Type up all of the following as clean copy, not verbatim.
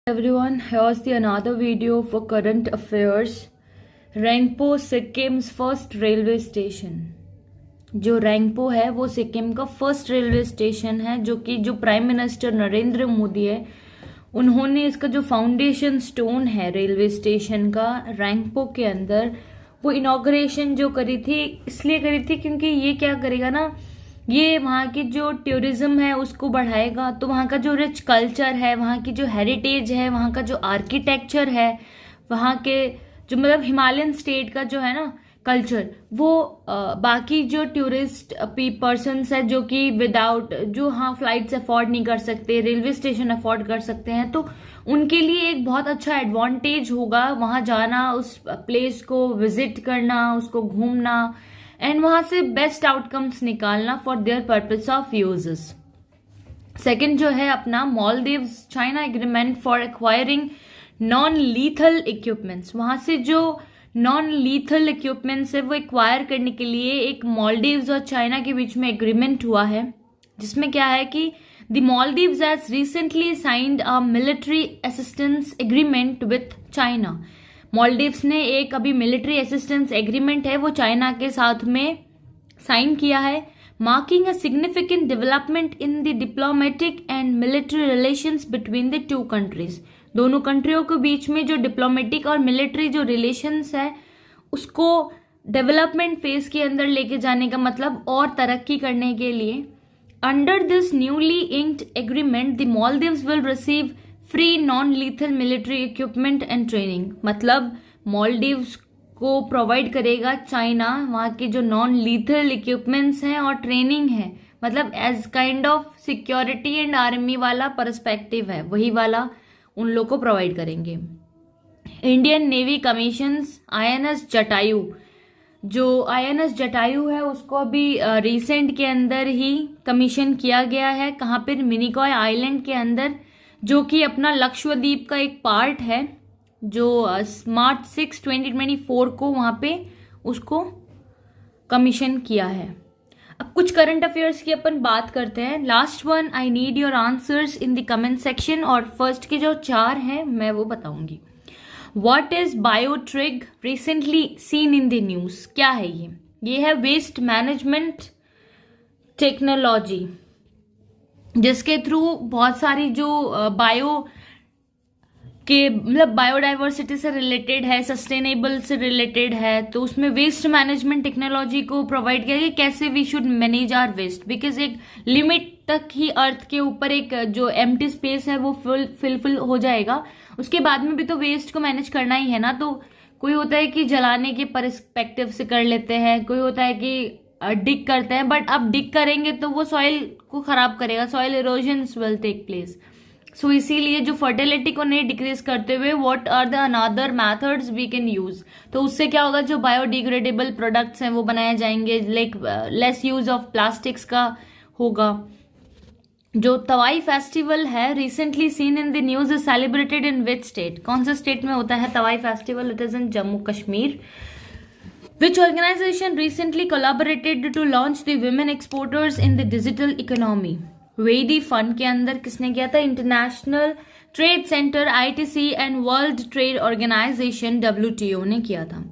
Everyone, here's the another video for current affairs. Rangpo Sikkim's first railway station. जो रैंगपो है वो सिक्किम का फर्स्ट रेलवे स्टेशन है, जो प्राइम मिनिस्टर नरेंद्र मोदी है उन्होंने इसका जो फाउंडेशन स्टोन है रेलवे स्टेशन का रैंगपो के अंदर, वो इनॉग्रेशन जो करी थी, इसलिए करी थी क्योंकि ये क्या करेगा ना, ये वहाँ की जो टूरिज्म है उसको बढ़ाएगा। तो वहाँ का जो रिच कल्चर है, वहाँ की जो हेरिटेज है, वहाँ का जो आर्किटेक्चर है, वहाँ के जो मतलब हिमालयन स्टेट का जो है ना कल्चर, वो बाकी जो टूरिस्ट पर्सन्स है जो कि विदाउट जो हाँ फ्लाइट्स अफोर्ड नहीं कर सकते, रेलवे स्टेशन अफोर्ड कर सकते हैं, तो उनके लिए एक बहुत अच्छा एडवांटेज होगा वहाँ जाना, उस प्लेस को विजिट करना, उसको घूमना एंड वहां से बेस्ट आउटकम्स निकालना for their purpose of uses. Second जो है अपना Maldives China agreement for acquiring non lethal equipments. वहां से जो नॉन लीथल इक्विपमेंट्स है वो एक्वायर करने के लिए एक मालदीव्स और चाइना के बीच में एग्रीमेंट हुआ है, जिसमें क्या है कि the Maldives has recently signed a military assistance agreement with China. Maldives ने एक अभी मिलिट्री असिस्टेंस एग्रीमेंट है वो चाइना के साथ में साइन किया है, marking a significant development in the diplomatic and military relations between the two countries. दोनों कंट्रियों के बीच में जो डिप्लोमेटिक और मिलिट्री जो रिलेशंस है उसको डेवलपमेंट फेज के अंदर लेके जाने का मतलब और तरक्की करने के लिए। Under this newly inked agreement the Maldives will receive free non lethal military equipment and training. मतलब मालदीव्स को प्रोवाइड करेगा चाइना वहाँ के जो नॉन लीथल इक्विपमेंट्स हैं और ट्रेनिंग है, मतलब as kind of security and army वाला पर्सपेक्टिव है, वही वाला उन लोग को प्रोवाइड करेंगे। Indian Navy commissions INS Jatayu. जो INS जटायु है उसको अभी रिसेंट के अंदर ही कमीशन किया गया है। कहाँ पर? मिनिकॉय आइलैंड के अंदर, जो कि अपना लक्षद्वीप का एक पार्ट है, जो March 6, 2024 को वहाँ पे उसको कमीशन किया है। अब कुछ करंट अफेयर्स की अपन बात करते हैं। Last one, I need your answers in the comment section, और फर्स्ट के जो 4 हैं मैं वो बताऊंगी। What is biotrig recently seen in the news? क्या है ये है वेस्ट मैनेजमेंट टेक्नोलॉजी, जिसके थ्रू बहुत सारी जो बायो के मतलब बायोडाइवर्सिटी से रिलेटेड है, सस्टेनेबल से रिलेटेड है, तो उसमें वेस्ट मैनेजमेंट टेक्नोलॉजी को प्रोवाइड किया कि कैसे we should manage our waste, because एक लिमिट तक ही अर्थ के ऊपर एक जो एम्प्टी स्पेस है वो फिल हो जाएगा, उसके बाद में भी तो वेस्ट को मैनेज करना ही है ना। तो कोई होता है कि जलाने के परस्पेक्टिव से कर लेते हैं, कोई होता है कि डिग करते हैं, बट अब डिग करेंगे तो वो सॉइल को खराब करेगा, soil erosions will take place. So इसीलिए जो फर्टिलिटी को नहीं डिक्रीज करते हुए what are the another methods we can use, तो उससे क्या होगा, जो बायोडिग्रेडेबल प्रोडक्ट्स हैं वो बनाए जाएंगे, like less use of plastics का होगा। जो तवाई फेस्टिवल है recently seen in the news is celebrated in which state? कौन से स्टेट में होता है Tawai festival? It is in Jammu Kashmir. Which organization recently collaborated to launch the women exporters in the digital economy? वेदी फंड के अंदर किसने किया था? International trade centre ITC and world trade organisation WTO ने किया था।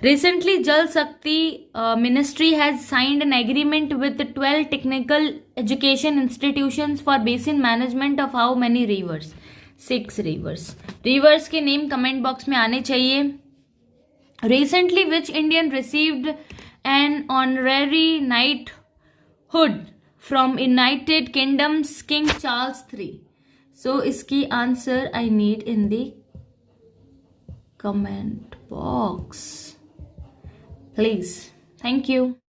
Recently, Jal Shakti ministry has signed an agreement with 12 technical education institutions for basin management of how many rivers? 6 rivers. Rivers के नेम कमेंट बॉक्स में आने चाहिए। Recently, which Indian received an honorary knighthood from United Kingdom's King Charles III? So, इसकी answer I need in the comment box, please. Thank you.